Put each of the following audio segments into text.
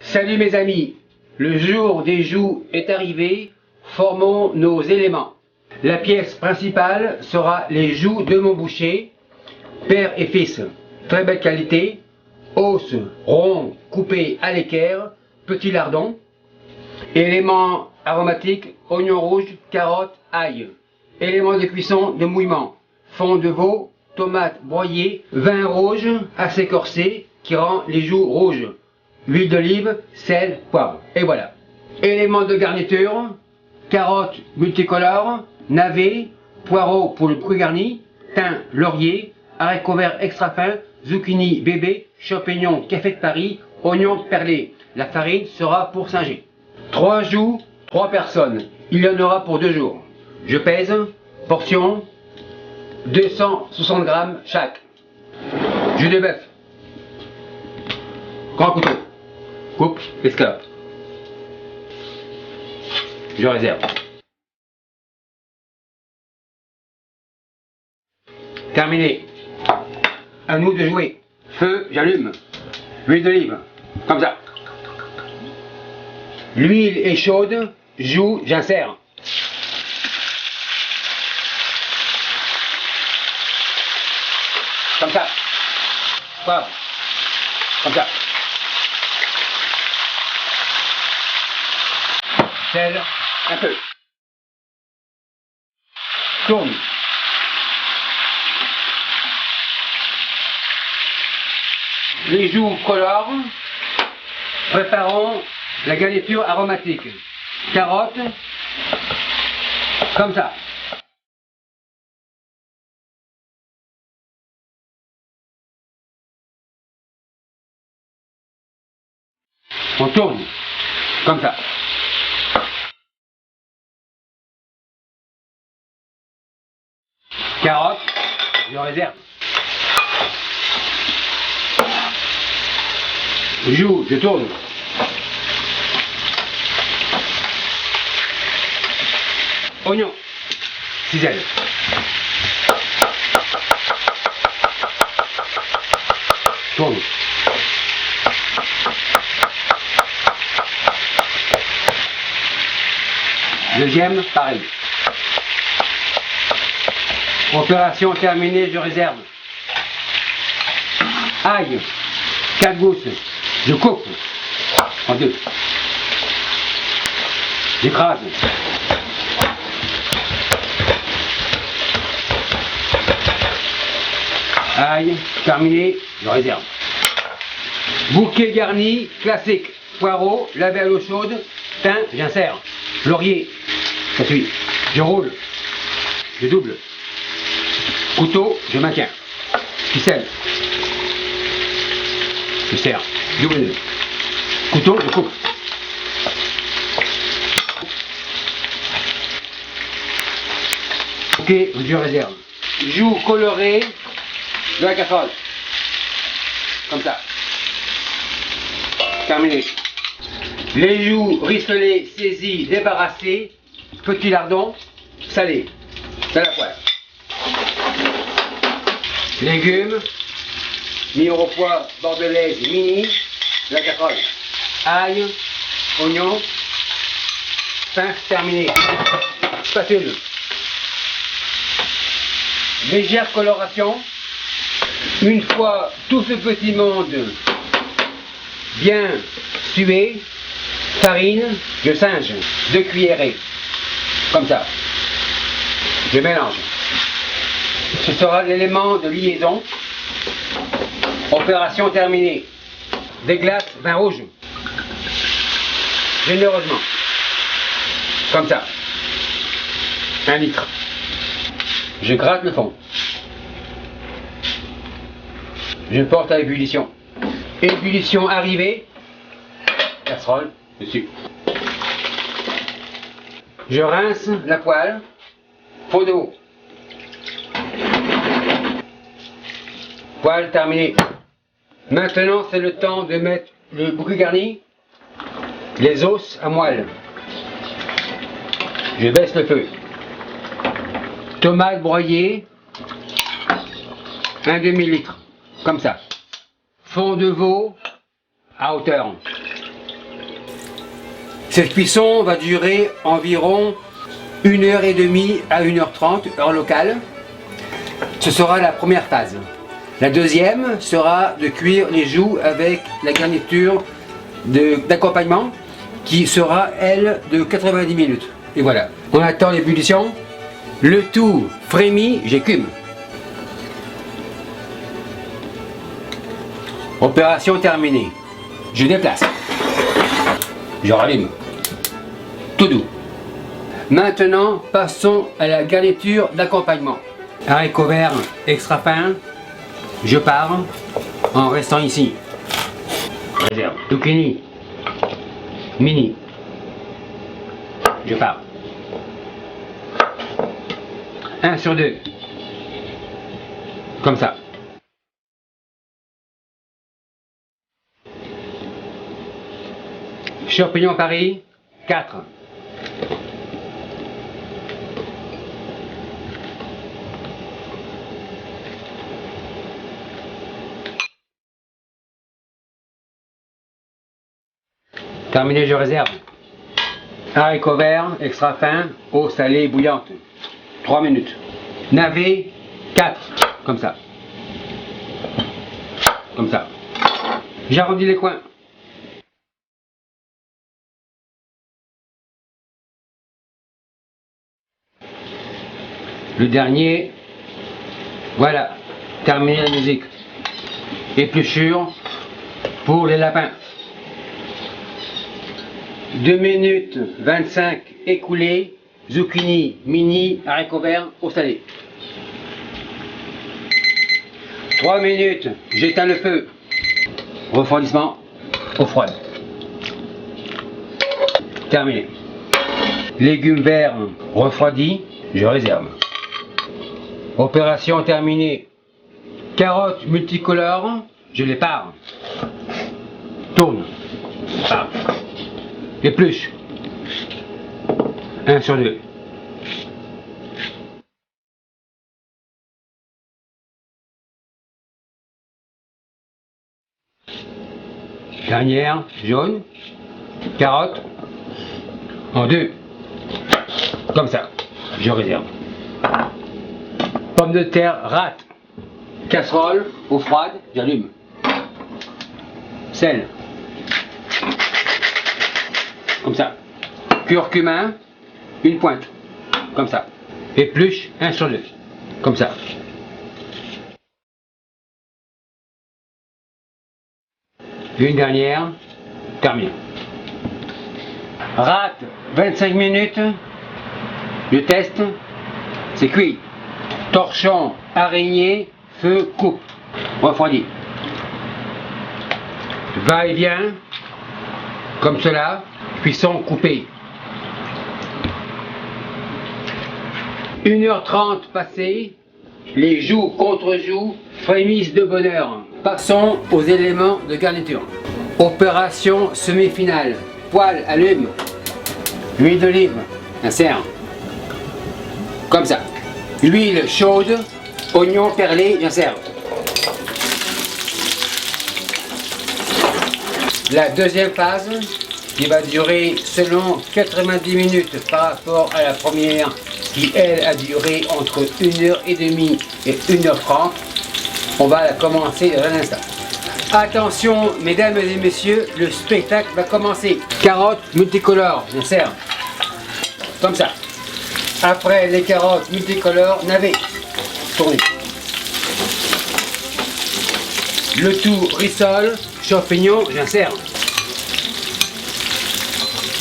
Salut mes amis, le jour des joues est arrivé, formons nos éléments. La pièce principale sera les joues de mon boucher, père et fils, très belle qualité, os rond coupé à l'équerre, petit lardon, éléments aromatiques, oignon rouge, carotte, ail, éléments de cuisson de mouillement, fond de veau, tomates broyées, vin rouge assez corsé qui rend les joues rouges. Huile d'olive, sel, poivre. Et voilà. Éléments de garniture, carottes multicolores, navets, poireaux pour le fruit garni, thym, laurier, haricots verts extra fins, zucchini bébé, champignons café de Paris, oignons perlés. La farine sera pour singer. 3 joues, 3 personnes. Il y en aura pour 2 jours. Je pèse, portion, 260 grammes chaque. Jus de bœuf. Grand couteau. Coupe, escalope. Je réserve. Terminé. À nous de jouer. Feu, j'allume. Huile d'olive. Comme ça. L'huile est chaude. Joue, j'insère. Comme ça. Poivre. Comme ça. Sel, un peu. Tourne. Les joues colorent. Préparons la garniture aromatique. Carottes, comme ça. On tourne, comme ça. Carottes, je réserve. Joue, je tourne. Oignon, ciselle. Tourne. Deuxième, pareil. Opération terminée, je réserve. Ail, 4 gousses, je coupe en 2. J'écrase. Ail, terminé, je réserve. Bouquet garni, classique. Poireaux, lavé à l'eau chaude, thym, j'insère. Laurier, ça suit. Je roule, je double. Couteau, je maintiens. Ficelle. Je serre. Double. Couteau, je coupe. Ok, je réserve. Joues colorées de la casserole. Comme ça. Terminé. Les joues rissolées, saisies, débarrassées. Petit lardon, salé. C'est à la poêle. Légumes, mirepoix bordelaise mini, de la casserole. Ail, oignon, pain terminé. Spatule. Légère coloration. Une fois tout ce petit monde bien sué, farine, je singe, 2 cuillerées. Comme ça. Je mélange. Ce sera l'élément de liaison. Opération terminée. Déglace, vin rouge. Généreusement. Comme ça. 1 litre. Je gratte le fond. Je porte à ébullition. Ébullition arrivée. Casserole dessus. Je rince la poêle. Fond d'eau. Poêle terminée. Maintenant, c'est le temps de mettre le bouquet garni, les os à moelle. Je baisse le feu. Tomates broyées, 1 demi-litre, comme ça. Fond de veau à hauteur. Cette cuisson va durer environ 1h30 à 1h30, heure locale. Ce sera la première phase. La deuxième sera de cuire les joues avec la garniture d'accompagnement qui sera, elle, de 90 minutes. Et voilà, on attend l'ébullition. Le tout frémit, j'écume. Opération terminée. Je déplace. Je rallume. Tout doux. Maintenant, passons à la garniture d'accompagnement. Haricots verts extra fins. Je pars en restant ici. Réserve. Zucchini. Mini. Je pars. 1 sur 2. Comme ça. Champignons Paris, 4. Terminé, je réserve. Haricots verts, extra fin, eau salée bouillante. 3 minutes. Navet, 4. Comme ça. Comme ça. J'arrondis les coins. Le dernier, voilà, terminé la musique. Épluchure pour les lapins. 2 minutes 25 écoulées, zucchini, mini, haricots verts, eau salée. 3 minutes, j'éteins le feu. Refroidissement, eau froide. Terminé. Légumes verts refroidis, je réserve. Opération terminée. Carottes multicolores, je les pare. Tourne. Pare. Épluche. 1 sur 2. Dernière, jaune. Carotte. En 2. Comme ça. Je réserve. Pommes de terre rate. Casserole, eau froide, j'allume. Sel. Comme ça. Curcuma, une pointe. Comme ça. Épluche, 1 sur 2. Comme ça. Une dernière. Terminé. Rate, 25 minutes. Je teste. C'est cuit. Torchon, araignée, feu, coupe. Refroidi. Va-et-vient. Comme cela. Cuisson coupée. 1h30 passée. Les joues contre joues frémissent de bonheur. Passons aux éléments de garniture. Opération semi-finale. Poêle, allume. Huile d'olive. Insère. Comme ça. Huile chaude, oignon perlé, j'insère. La deuxième phase, qui va durer selon 90 minutes par rapport à la première, qui elle a duré entre 1h30 et 1h30, on va la commencer dans un instant. Attention, mesdames et messieurs, le spectacle va commencer. Carottes multicolores, j'insère. Comme ça. Après les carottes multicolores, navets, tournez. Le tout rissole, champignons, j'insère.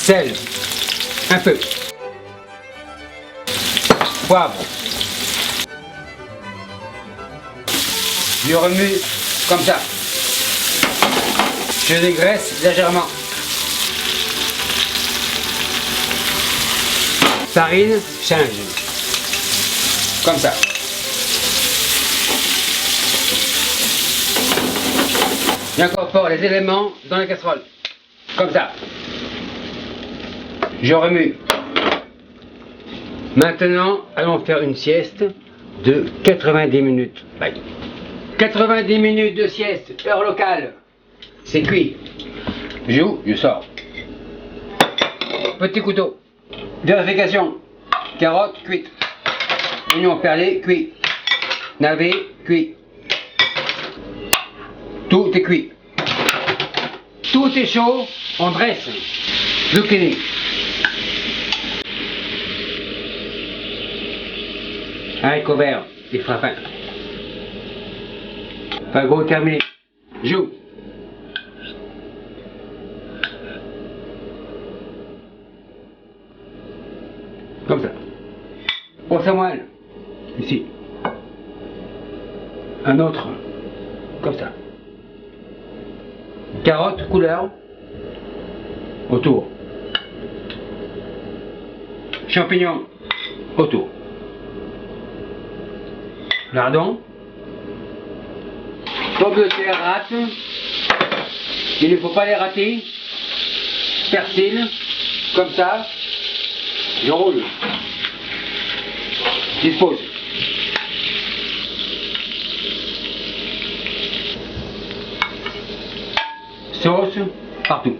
Sel, un peu. Poivre. Je remue comme ça. Je dégraisse légèrement. Farine, change. Comme ça. J'incorpore les éléments dans la casserole. Comme ça. Je remue. Maintenant, allons faire une sieste de 90 minutes. Bye. 90 minutes de sieste, heure locale. C'est cuit. Je sors. petit couteau. Vérification. Carottes cuites. Oignons perlés cuits. Navets cuits. Tout est cuit. Tout est chaud, on dresse. Zucchini. Haricots verts et frappins. Fagot terminé. Joue. Comme ça. Brosse à moelle. Ici. Un autre. Comme ça. Carottes couleur. Autour. Champignons. Autour. Lardons. Pommes de terre rate. Il ne faut pas les rater. Persil. Comme ça. Je roule. Dispose. Sauce partout.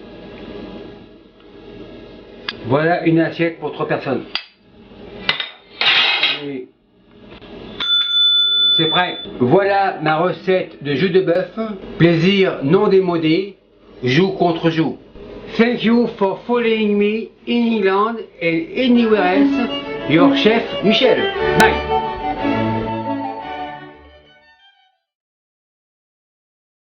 Voilà une assiette pour 3 personnes. C'est prêt. Voilà ma recette de jus de bœuf. Plaisir non démodé. Joue contre joue. Thank you for following me in England and anywhere else. Your chef Michel. Bye.